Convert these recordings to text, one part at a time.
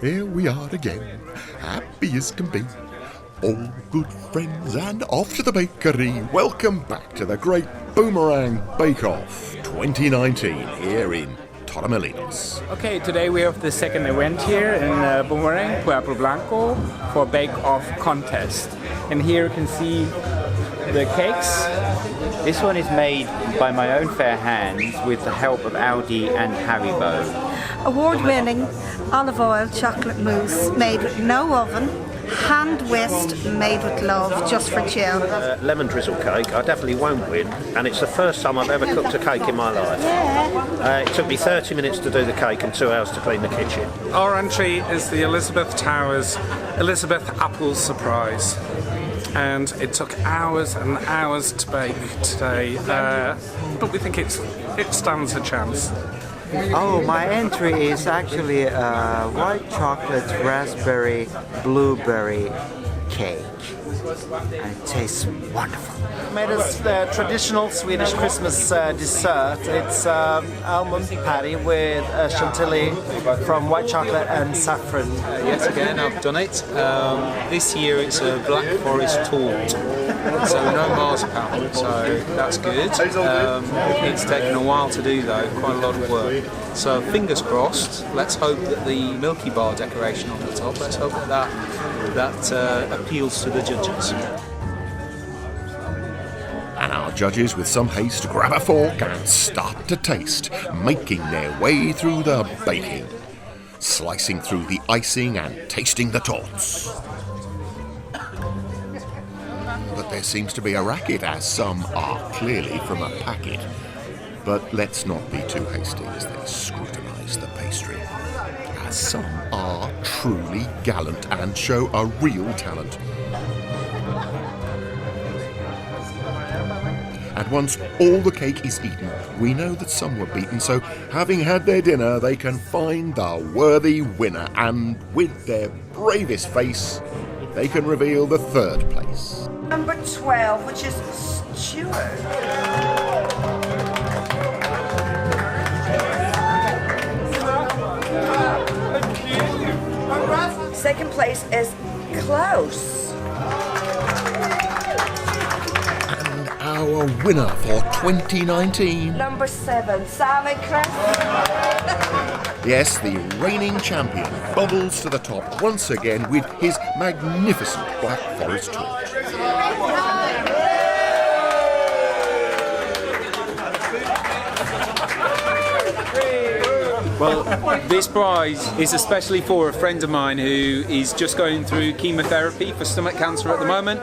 here we are again, happy as can be. All good friends and off to the bakery. Welcome back to the Great Boomerang Bake Off 2019 here in Torremolinos. Okay, today we have the second event here in Boomerang, Pueblo Blanco, for Bake Off contest. And here you can see the cakes. This one is made by my own fair hands with the help of Aldi and Haribo. Award-winning olive oil chocolate mousse made with no oven, hand whisked, made with love, just for Gill. Lemon drizzle cake, I definitely won't win, and it's the first time I've ever cooked a cake in my life. It took me 30 minutes to do the cake and 2 hours to clean the kitchen. Our entry is the Elizabeth Towers Elizabeth Apple Surprise, and it took hours and hours to bake today, but we think it stands a chance. Oh, my entry is actually a white chocolate raspberry blueberry cake, and it tastes wonderful. Made us the traditional Swedish Christmas dessert. It's almond patty with chantilly from white chocolate and saffron. Yet again, I've done it. This year it's a Black Forest tort, so no marzipan, so that's good. It's taken a while to do though, quite a lot of work. So fingers crossed. Let's hope that the Milky Bar decoration on the top, let's hope that appeals to the judges. And our judges, with some haste, grab a fork and start to taste, making their way through the baking, slicing through the icing and tasting the torts. But there seems to be a racket, as some are clearly from a packet. But let's not be too hasty as they scrutinise the pastry, as some are truly gallant and show a real talent. And once all the cake is eaten, we know that some were beaten, so having had their dinner, they can find the worthy winner, and with their bravest face, they can reveal the third place. Number 12, which is Stuart. Second place is Klaus. And our winner for 2019. Number 7, Sammy Chris. Yes, the reigning champion bubbles to the top once again with his magnificent Black Forest tort. Well, this prize is especially for a friend of mine who is just going through chemotherapy for stomach cancer at the moment,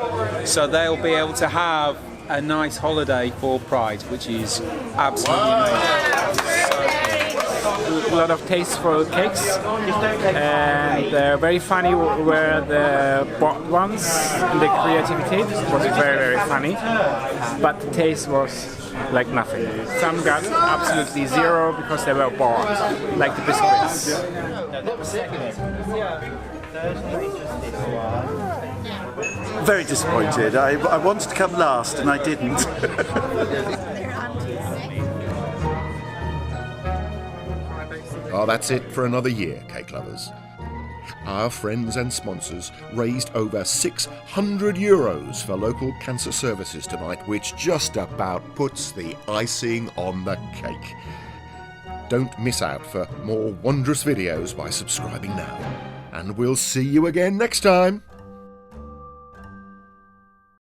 so they'll be able to have a nice holiday for Pride, which is absolutely amazing. A lot of taste for cakes, and they're very funny were the bought ones, and the creativity was very, very funny, but the taste was like nothing. Some got absolutely 0 because they were bought, like the biscuits. Very disappointed. I wanted to come last and I didn't. Oh, that's it for another year, cake lovers. Our friends and sponsors raised over €600 for local cancer services tonight, which just about puts the icing on the cake. Don't miss out for more wondrous videos by subscribing now. And we'll see you again next time.